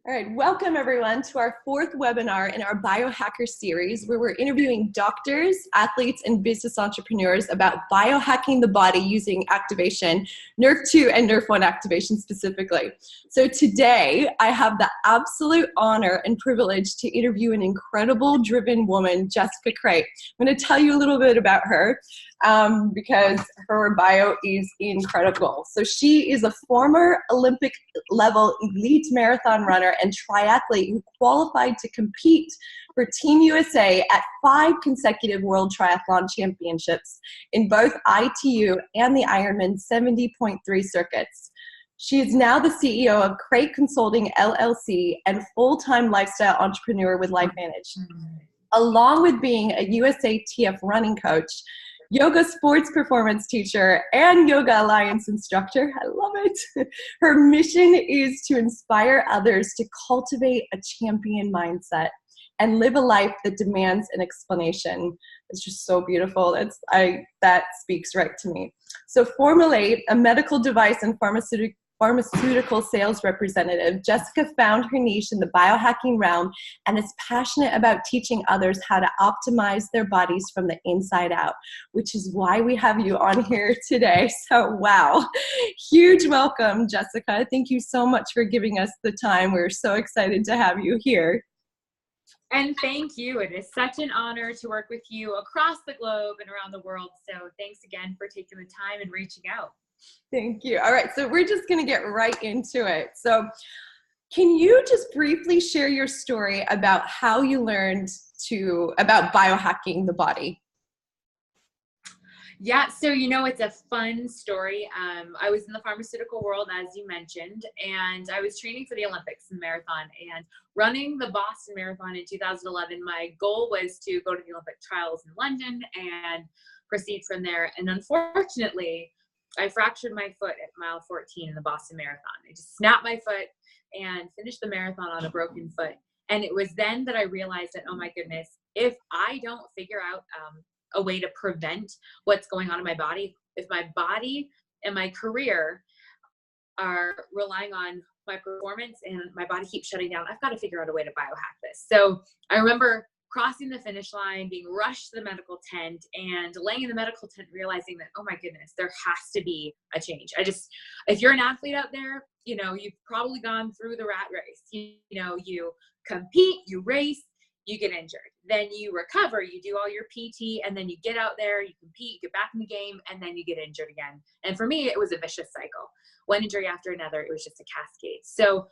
All right, welcome everyone to our fourth webinar in our Biohacker series, where we're interviewing doctors, athletes, and business entrepreneurs about biohacking the body using activation, Nerve2 and Nerve1 activation specifically. So today, I have the absolute honor and privilege to interview an incredible, driven woman, Jessica Crate. I'm going to tell you a little bit about her because her bio is incredible. So she is a former Olympic level elite marathon runner and triathlete who qualified to compete for Team USA at 5 consecutive World Triathlon Championships in both ITU and the Ironman 70.3 circuits. She is now the CEO of Crate Consulting LLC and full-time lifestyle entrepreneur with LifeVantage. Along with being a USATF running coach, yoga sports performance teacher, and Yoga Alliance instructor. I love it. Her mission is to inspire others to cultivate a champion mindset and live a life that demands an explanation. It's just so beautiful. That speaks right to me. So formerly a medical device and pharmaceutical sales representative, Jessica found her niche in the biohacking realm and is passionate about teaching others how to optimize their bodies from the inside out, which is why we have you on here today. So wow, huge welcome, Jessica. Thank you so much for giving us the time. We're so excited to have you here. And thank you. It is such an honor to work with you across the globe and around the world. So thanks again for taking the time and reaching out. Thank you. All right, so we're just going to get right into it. So can you just briefly share your story about how you learned about biohacking the body? Yeah, so it's a fun story. I was in the pharmaceutical world, as you mentioned, and I was training for the Olympics and marathon and running the Boston Marathon in 2011. My goal was to go to the Olympic trials in London and proceed from there. And unfortunately, I fractured my foot at mile 14 in the Boston Marathon. I just snapped my foot and finished the marathon on a broken foot. And it was then that I realized that, oh my goodness, if I don't figure out a way to prevent what's going on in my body, if my body and my career are relying on my performance and my body keeps shutting down, I've got to figure out a way to biohack this. So I remember crossing the finish line, being rushed to the medical tent, and laying in the medical tent, realizing that, oh my goodness, there has to be a change. If you're an athlete out there, you've probably gone through the rat race. You compete, you race, you get injured. Then you recover, you do all your PT, and then you get out there, you compete, you get back in the game, and then you get injured again. And for me, it was a vicious cycle. One injury after another, it was just a cascade. So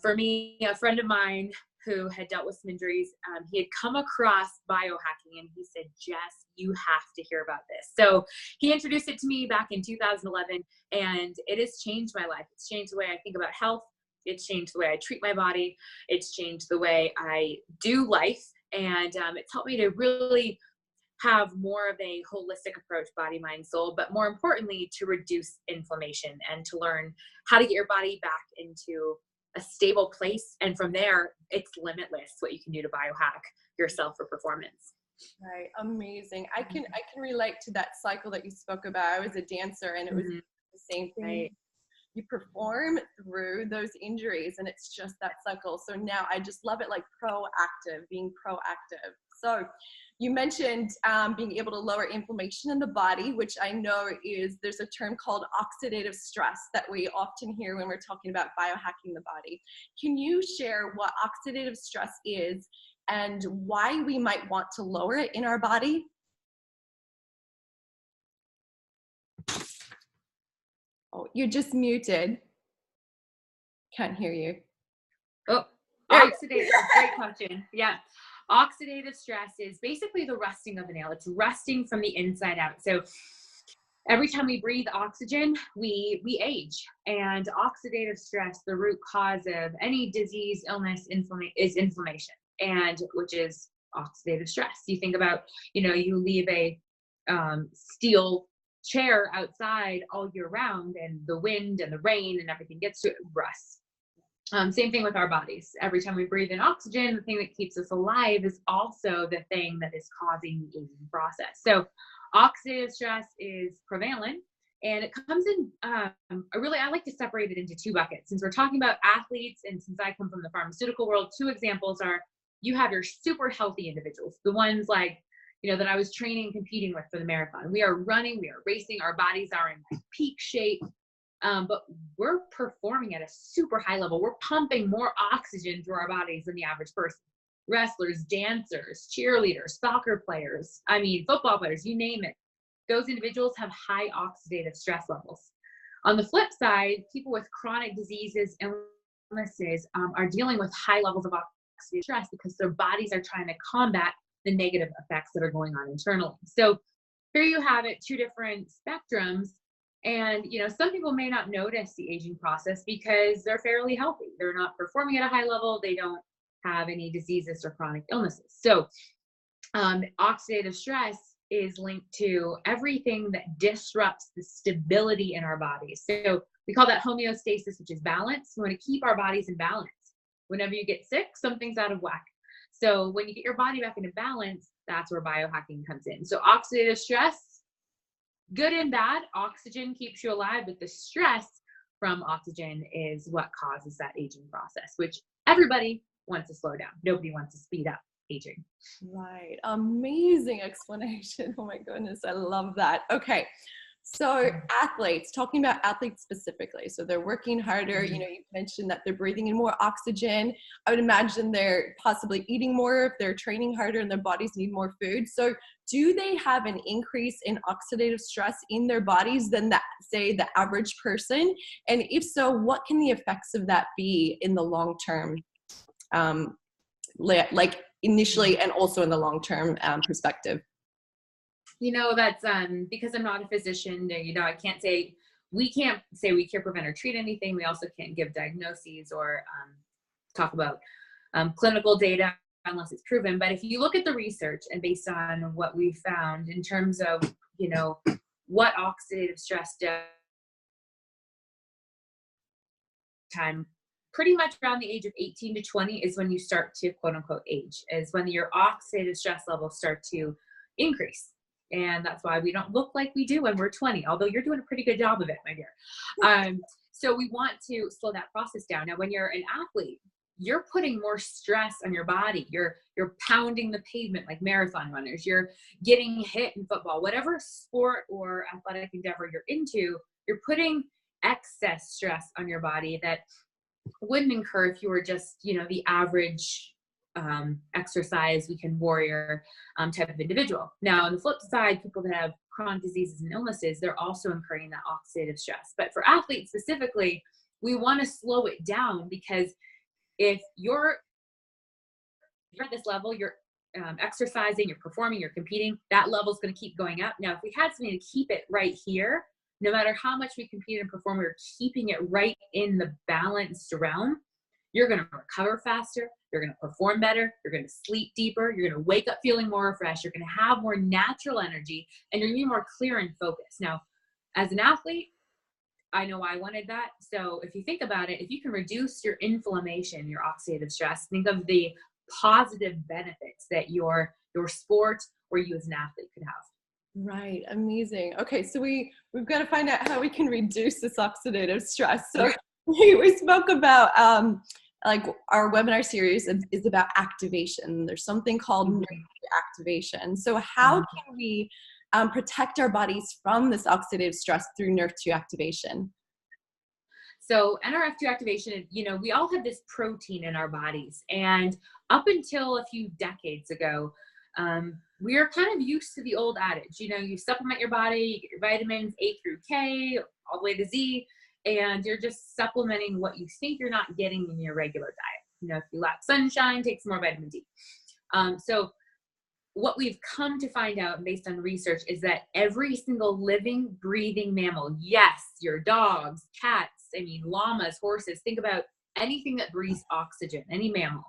for me, a friend of mine who had dealt with some injuries, he had come across biohacking and he said, Jess, you have to hear about this. So he introduced it to me back in 2011, and it has changed my life. It's changed the way I think about health. It's changed the way I treat my body. It's changed the way I do life. And it's helped me to really have more of a holistic approach, body, mind, soul, but more importantly, to reduce inflammation and to learn how to get your body back into a stable place. And from there, it's limitless what you can do to biohack yourself for performance. Right. Amazing. I can relate to that cycle that you spoke about. I was a dancer and it was the same thing. Right. You perform through those injuries and it's just that cycle. So now I just love it, like being proactive. So you mentioned being able to lower inflammation in the body, which I know there's a term called oxidative stress that we often hear when we're talking about biohacking the body. Can you share what oxidative stress is and why we might want to lower it in our body? Oh, you're just muted. Can't hear you. Oh, oxidative, great question. Yeah. Oxidative stress is basically the rusting of a nail. It's rusting from the inside out. So every time we breathe oxygen, we age. And oxidative stress, the root cause of any disease, illness, is inflammation, and which is oxidative stress. You think about, you leave a steel chair outside all year round, and the wind and the rain and everything gets to it, rusts. Same thing with our bodies. Every time we breathe in oxygen, the thing that keeps us alive is also the thing that is causing the aging process. So oxidative stress is prevalent And it comes in, I like to separate it into two buckets. Since we're talking about athletes and since I come from the pharmaceutical world, two examples are you have your super healthy individuals, the ones like, that I was training and competing with for the marathon. We are running, we are racing, our bodies are in like peak shape, but we're performing at a super high level. We're pumping more oxygen through our bodies than the average person. Wrestlers, dancers, cheerleaders, soccer players, football players, you name it. Those individuals have high oxidative stress levels. On the flip side, people with chronic diseases and illnesses are dealing with high levels of oxidative stress because their bodies are trying to combat the negative effects that are going on internally. So here you have it, two different spectrums. And, some people may not notice the aging process because they're fairly healthy. They're not performing at a high level. They don't have any diseases or chronic illnesses. So oxidative stress is linked to everything that disrupts the stability in our bodies. So we call that homeostasis, which is balance. We want to keep our bodies in balance. Whenever you get sick, something's out of whack. So when you get your body back into balance, that's where biohacking comes in. So oxidative stress, good and bad. Oxygen keeps you alive, but the stress from oxygen is what causes that aging process, which everybody wants to slow down. Nobody wants to speed up aging. Right. Amazing explanation. Oh my goodness. I love that. Okay. So athletes, talking about athletes specifically, so they're working harder, you mentioned that they're breathing in more oxygen. I would imagine they're possibly eating more if they're training harder and their bodies need more food. So do they have an increase in oxidative stress in their bodies than that, say, the average person? And if so, what can the effects of that be in the long term, like initially and also in the long term perspective? That's because I'm not a physician, I can't say we cure, prevent, or treat anything. We also can't give diagnoses or talk about clinical data unless it's proven. But if you look at the research and based on what we found in terms of, what oxidative stress does time, pretty much around the age of 18 to 20 is when you start to quote unquote age, is when your oxidative stress levels start to increase. And that's why we don't look like we do when we're 20, although you're doing a pretty good job of it, my dear. So we want to slow that process down. Now, when you're an athlete, you're putting more stress on your body. You're pounding the pavement like marathon runners. You're getting hit in football, whatever sport or athletic endeavor you're into, you're putting excess stress on your body that wouldn't incur if you were just, the average exercise weekend warrior type of individual. Now, on the flip side, people that have chronic diseases and illnesses, they're also incurring that oxidative stress. But for athletes specifically, we want to slow it down because if you're at this level, you're exercising, you're performing, you're competing, that level is going to keep going up. Now, if we had something to keep it right here, no matter how much we compete and perform, we're keeping it right in the balanced realm. You're going to recover faster. You're going to perform better. You're going to sleep deeper. You're going to wake up feeling more refreshed. You're going to have more natural energy and you're going to be more clear and focused. Now, as an athlete, I know I wanted that. So if you think about it, if you can reduce your inflammation, your oxidative stress, think of the positive benefits that your sport or you as an athlete could have. Right. Amazing. Okay. So we've got to find out how we can reduce this oxidative stress. So we spoke about, like our webinar series is about activation. There's something called activation. So how can we protect our bodies from this oxidative stress through NRF2 activation? So NRF2 activation, we all have this protein in our bodies. And up until a few decades ago, we are kind of used to the old adage, you supplement your body, you get your vitamins A through K, all the way to Z, and you're just supplementing what you think you're not getting in your regular diet. If you lack sunshine, take some more vitamin D. So what we've come to find out based on research is that every single living, breathing mammal, yes, your dogs, cats, llamas, horses, think about anything that breathes oxygen, any mammal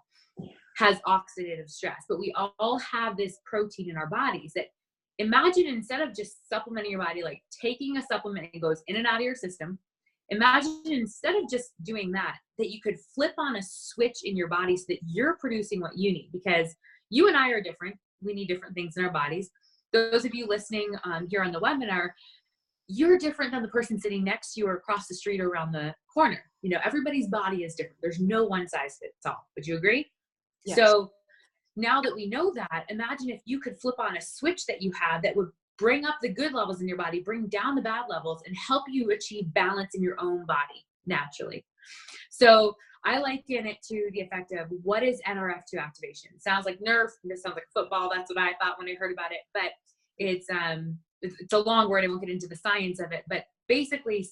has oxidative stress, but we all have this protein in our bodies that imagine instead of just supplementing your body, like taking a supplement and goes in and out of your system, imagine instead of just doing that you could flip on a switch in your body so that you're producing what you need, because you and I are different. We need different things in our bodies. Those of you listening here on the webinar, you're different than the person sitting next to you or across the street or around the corner. You know, everybody's body is different. There's no one size fits all. Would you agree? Yes. So now that we know that, imagine if you could flip on a switch that you have that would bring up the good levels in your body, bring down the bad levels, and help you achieve balance in your own body naturally. So I liken it to the effect of, what is NRF2 activation? It sounds like Nerf. It sounds like football. That's what I thought when I heard about it. But it's a long word. I won't get into the science of it. But basically,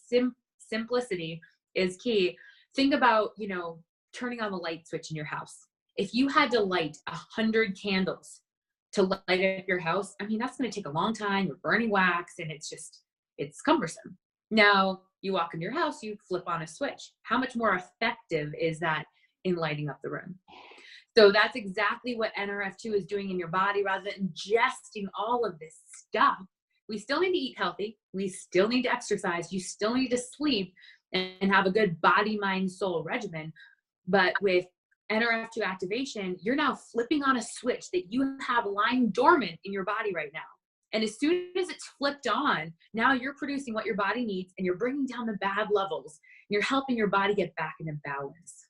simplicity is key. Think about, you know, turning on the light switch in your house. If you had to light 100 candles to light up your house, I mean, that's going to take a long time. You're burning wax, and it's cumbersome. Now, you walk into your house, you flip on a switch. How much more effective is that in lighting up the room? So that's exactly what NRF2 is doing in your body. Rather than ingesting all of this stuff, we still need to eat healthy. We still need to exercise. You still need to sleep and have a good body, mind, soul regimen. But with NRF2 activation, you're now flipping on a switch that you have lying dormant in your body right now. And as soon as it's flipped on, now you're producing what your body needs, and you're bringing down the bad levels. And you're helping your body get back into balance.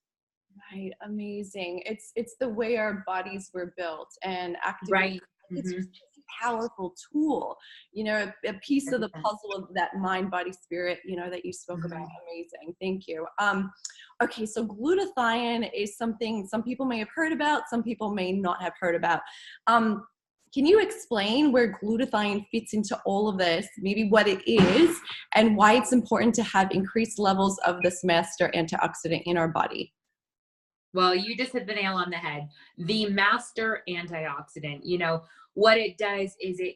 Right. Amazing. It's the way our bodies were built, and activating. Right. It's just a powerful tool, you know, a piece of the puzzle of that mind, body, spirit, you know, that you spoke about. Amazing. Thank you. Okay. So glutathione is something some people may have heard about, some people may not have heard about. Can you explain where glutathione fits into all of this, maybe what it is, and why it's important to have increased levels of this master antioxidant in our body? Well, you just hit the nail on the head. The master antioxidant, you know, what it does is it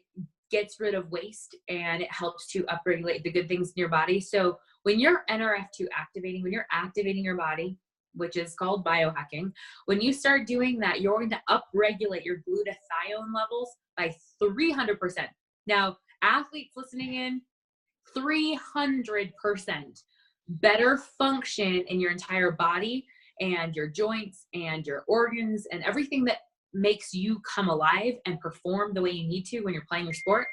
gets rid of waste, and it helps to upregulate the good things in your body. So when you're NRF2 activating, when you're activating your body, which is called biohacking, when you start doing that, you're going to upregulate your glutathione levels by 300%. Now, athletes listening in, 300% better function in your entire body and your joints and your organs and everything that makes you come alive and perform the way you need to when you're playing your sport.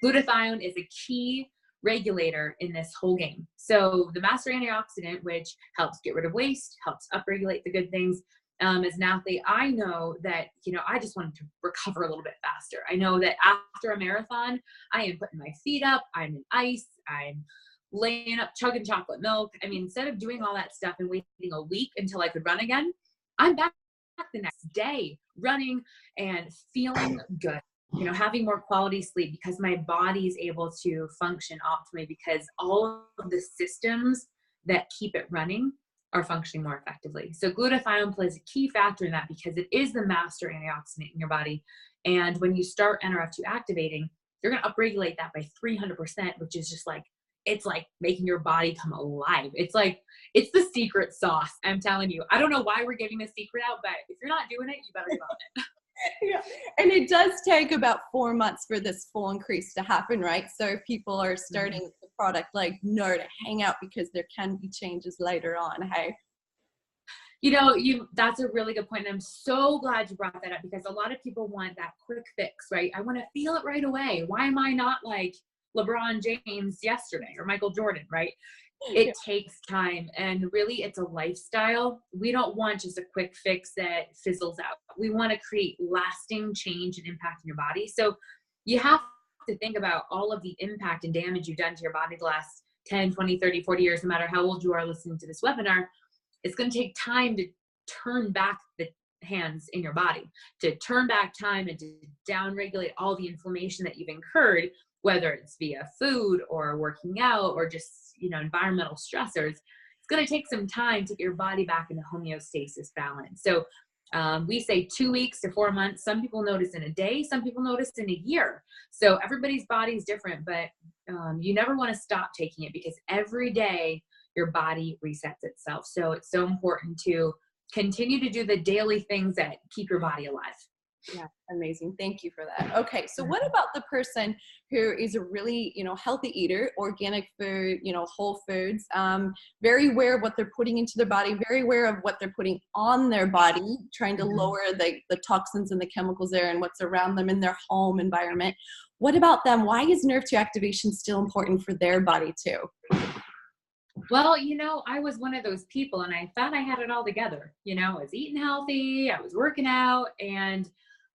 Glutathione is a key regulator in this whole game. So the master antioxidant, which helps get rid of waste, helps upregulate the good things. As an athlete, I know that, you know, I just wanted to recover a little bit faster. I know that after a marathon, I am putting my feet up, I'm in ice, I'm laying up, chugging chocolate milk. I mean, instead of doing all that stuff and waiting a week until I could run again, I'm back the next day running and feeling good. You know, having more quality sleep because my body is able to function optimally because all of the systems that keep it running are functioning more effectively. So glutathione plays a key factor in that because it is the master antioxidant in your body. And when you start NRF2 activating, you're going to upregulate that by 300%, which is just like, it's like making your body come alive. It's like, it's the secret sauce. I'm telling you. I don't know why we're giving this secret out, but if you're not doing it, you better get on it. Yeah. And it does take about 4 months for this full increase to happen, right? So if people are starting the product, like, know to hang out because there can be changes later on. Hey. You know, that's a really good point. And I'm so glad you brought that up because a lot of people want that quick fix, right? I want to feel it right away. Why am I not like LeBron James yesterday or Michael Jordan, right? It takes time, and really it's a lifestyle. We don't want just a quick fix that fizzles out. We want to create lasting change and impact in your body. So you have to think about all of the impact and damage you've done to your body the last 10, 20, 30, 40 years, no matter how old you are listening to this webinar. It's going to take time to turn back the hands in your body, to turn back time and to downregulate all the inflammation that you've incurred, whether it's via food or working out or just, you know, environmental stressors. It's going to take some time to get your body back into homeostasis balance. So we say 2 weeks to 4 months. Some people notice in a day, some people notice in a year. So everybody's body is different, but you never want to stop taking it because every day your body resets itself. So it's so important to continue to do the daily things that keep your body alive. Yeah, amazing. Thank you for that. Okay, so what about the person who is a really, healthy eater, organic food, whole foods, very aware of what they're putting into their body, very aware of what they're putting on their body, trying to lower the toxins and the chemicals there and what's around them in their home environment. What about them? Why is nerve 2 activation still important for their body too? Well, I was one of those people and I thought I had it all together. I was eating healthy, I was working out, and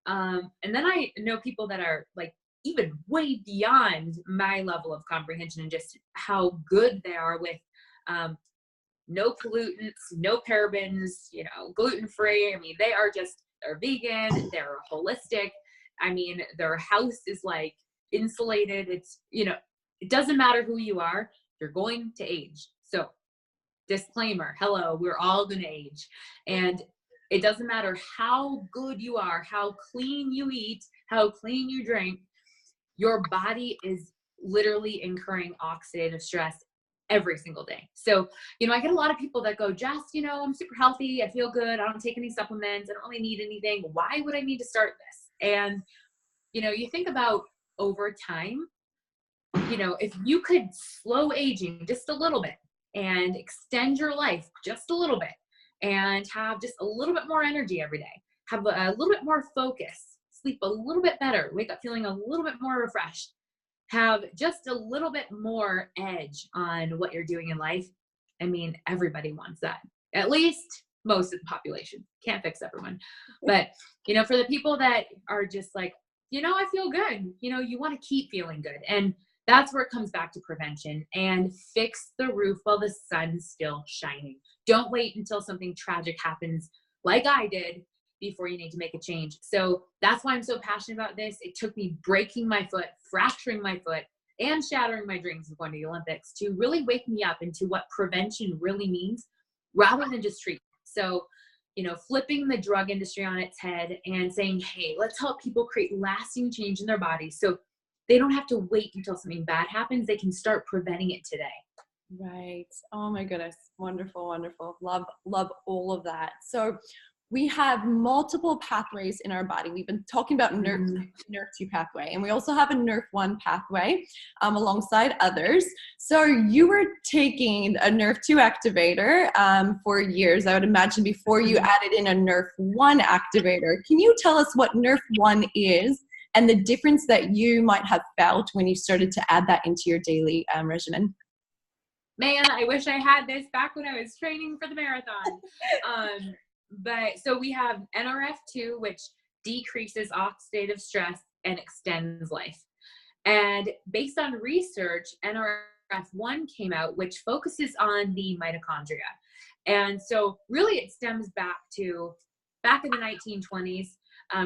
then I know people that are like even way beyond my level of comprehension and just how good they are with no pollutants, no parabens, gluten-free. I mean, they're vegan, they're holistic. I mean, their house is like insulated. It doesn't matter who you are, you're going to age. So disclaimer, hello, we're all going to age. And it doesn't matter how good you are, how clean you eat, how clean you drink, your body is literally incurring oxidative stress every single day. So, I get a lot of people that go, Jess, I'm super healthy. I feel good. I don't take any supplements. I don't really need anything. Why would I need to start this? And, you think about over time, if you could slow aging just a little bit and extend your life just a little bit and have just a little bit more energy every day, have a little bit more focus, sleep a little bit better, wake up feeling a little bit more refreshed, have just a little bit more edge on what you're doing in life. I mean, everybody wants that. At least most of the population. Can't fix everyone. But, for the people that are just like, I feel good, you want to keep feeling good. And that's where it comes back to prevention and fix the roof while the sun's still shining. Don't wait until something tragic happens like I did before you need to make a change. So that's why I'm so passionate about this. It took me breaking my foot, fracturing my foot, and shattering my dreams of going to the Olympics to really wake me up into what prevention really means rather than just treatment. So, flipping the drug industry on its head and saying, hey, let's help people create lasting change in their bodies so they don't have to wait until something bad happens. They can start preventing it today. Right. Oh my goodness. Wonderful, wonderful. Love all of that. So we have multiple pathways in our body. We've been talking about nerve 2 pathway, and we also have a nerve 1 pathway alongside others. So you were taking a nerve 2 activator for years, I would imagine, before you added in a nerve 1 activator. Can you tell us what nerve 1 is and the difference that you might have felt when you started to add that into your daily regimen? Man, I wish I had this back when I was training for the marathon. But so we have NRF2, which decreases oxidative stress and extends life. And based on research, NRF1 came out, which focuses on the mitochondria. And so really it stems back in the 1920s.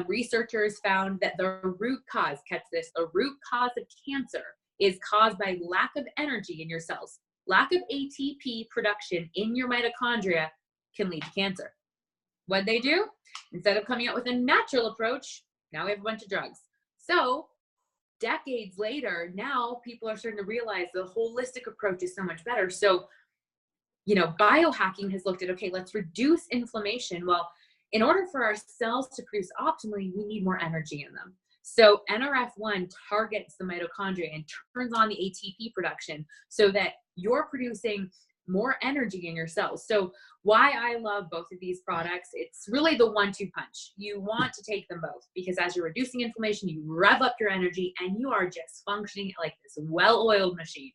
Researchers found that the root cause, catch this, the root cause of cancer is caused by lack of energy in your cells. Lack of ATP production in your mitochondria can lead to cancer. What'd they do? Instead of coming out with a natural approach, now we have a bunch of drugs. So decades later, now people are starting to realize the holistic approach is so much better. So, biohacking has looked at, okay, let's reduce inflammation. Well, in order for our cells to produce optimally, we need more energy in them. So NRF1 targets the mitochondria and turns on the ATP production so that you're producing more energy in your cells. So why I love both of these products, it's really the 1-2 punch. You want to take them both because as you're reducing inflammation, you rev up your energy and you are just functioning like this well-oiled machine.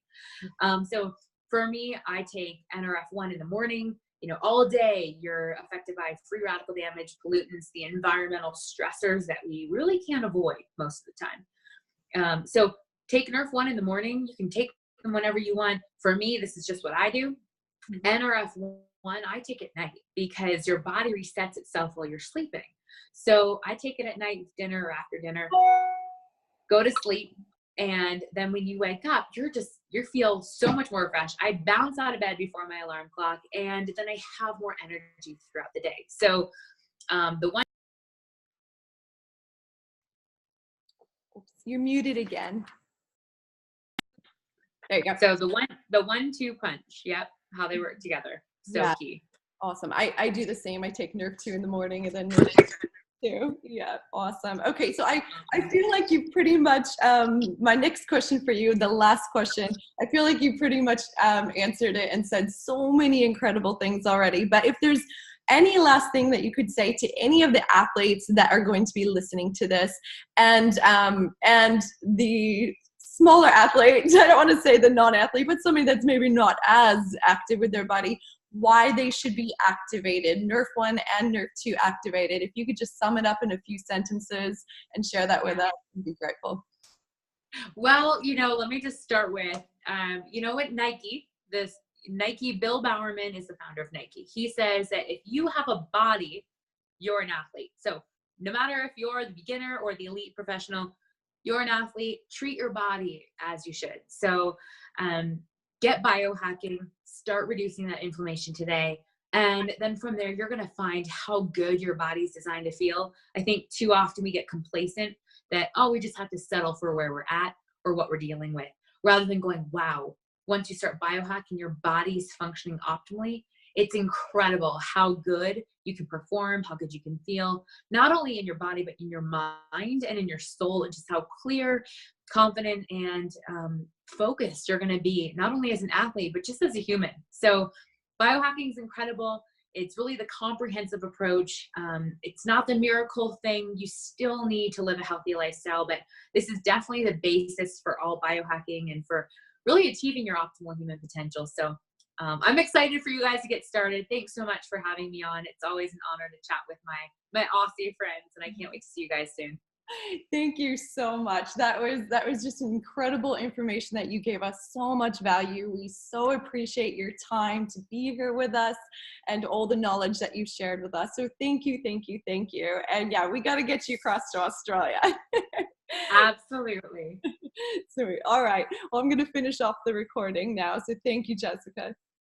So for me, I take NRF1 in the morning. All day you're affected by free radical damage, pollutants, the environmental stressors that we really can't avoid most of the time. So take NRF1 in the morning. You can take them whenever you want. For me, this is just what I do. NRF1, I take at night because your body resets itself while you're sleeping. So I take it at night with dinner or after dinner, go to sleep. And then when you wake up, you feel so much more refreshed. I bounce out of bed before my alarm clock, and then I have more energy throughout the day. So You're muted again. There you go. So the 1-2 punch. Yep. How they work together. So key. Awesome. I do the same. I take nerve 2 in the morning and then nerve 2 too. Yeah, awesome. Okay, so I feel like you pretty much, my next question for you, the last question, I feel like you pretty much answered it and said so many incredible things already. But if there's any last thing that you could say to any of the athletes that are going to be listening to this, and the smaller athlete, I don't want to say the non-athlete, but somebody that's maybe not as active with their body, why they should be activated, Nerf 1 and Nerf 2 activated. If you could just sum it up in a few sentences and share that with us, I'd be grateful. Well, let me just start with, what Nike, Bill Bowerman is the founder of Nike. He says that if you have a body, you're an athlete. So no matter if you're the beginner or the elite professional, you're an athlete. Treat your body as you should. So get biohacking, start reducing that inflammation today. And then from there, you're going to find how good your body's designed to feel. I think too often we get complacent that, we just have to settle for where we're at or what we're dealing with, rather than going, wow, once you start biohacking, your body's functioning optimally. It's incredible how good you can perform, how good you can feel, not only in your body, but in your mind and in your soul, and just how clear, confident, and focused you're going to be, not only as an athlete, but just as a human. So biohacking is incredible. It's really the comprehensive approach. It's not the miracle thing. You still need to live a healthy lifestyle, but this is definitely the basis for all biohacking and for really achieving your optimal human potential. So I'm excited for you guys to get started. Thanks so much for having me on. It's always an honor to chat with my Aussie friends, and I can't wait to see you guys soon. Thank you so much. That was just incredible information that you gave us, so much value. We so appreciate your time to be here with us and all the knowledge that you shared with us. So thank you, thank you, thank you. And yeah, we got to get you across to Australia. Absolutely. Sweet. All right. Well, I'm going to finish off the recording now. So thank you, Jessica.